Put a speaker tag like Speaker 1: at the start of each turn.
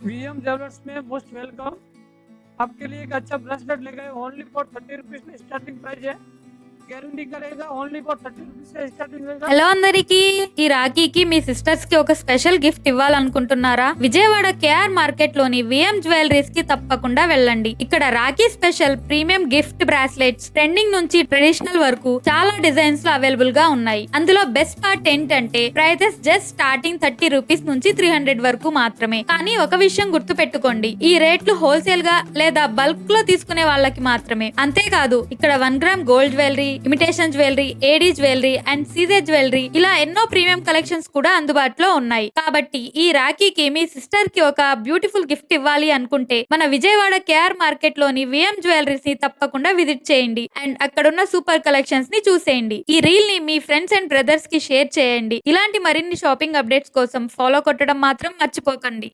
Speaker 1: VM Jewellers में most welcome. आपके लिए एक अच्छा ब्रेसलेट लेके आए, ओनली फॉर 30 रुपीज में स्टार्टिंग प्राइस है। गारंटी करेगा, ओनली फॉर 30 रुपीज से स्टार्टिंग रहेगा।
Speaker 2: హలో అందరికి, ఈ రాఖీకి మీ సిస్టర్స్ కి ఒక స్పెషల్ గిఫ్ట్ ఇవ్వాలనుకుంటున్నారా? విజయవాడ కేఆర్ మార్కెట్ లోని విఎం జ్యువెలరీస్ కి తప్పకుండా వెళ్ళండి. ఇక్కడ rakhi special premium gift bracelets trending నుంచి ట్రెడిషనల్ వరకు చాలా డిజైన్స్ లో అవైలబుల్ గా ఉన్నాయి. అందులో బెస్ట్ పార్ట్ ఏంటంటే ప్రైజెస్ జస్ట్ స్టార్టింగ్ 30 రూపీస్ నుంచి 300 వరకు మాత్రమే. కానీ ఒక విషయం గుర్తు పెట్టుకోండి, ఈ రేట్లు హోల్సేల్ గా లేదా బల్క్ లో తీసుకునే వాళ్ళకి మాత్రమే. అంతేకాదు, ఇక్కడ 1 gram gold jewellery, imitation jewellery, AD jewellery and CJ jewellery ఇలా ఎన్నో ప్రీమియం కలెక్షన్స్ కూడా అందుబాటులో ఉన్నాయి. కాబట్టి ఈ రాఖీకి మీ సిస్టర్ కి ఒక బ్యూటిఫుల్ గిఫ్ట్ ఇవ్వాలి అనుకుంటే మన విజయవాడ కేఆర్ మార్కెట్ లోని విఎం జ్యువెలరీస్ ని తప్పకుండా విజిట్ చేయండి అండ్ అక్కడున్న సూపర్ కలెక్షన్స్ ని చూసేయండి. ఈ రీల్ ని మీ ఫ్రెండ్స్ అండ్ బ్రదర్స్ కి షేర్ చేయండి. ఇలాంటి మరిన్ని షాపింగ్ అప్డేట్స్ కోసం ఫాలో కొట్టడం మాత్రం మర్చిపోకండి.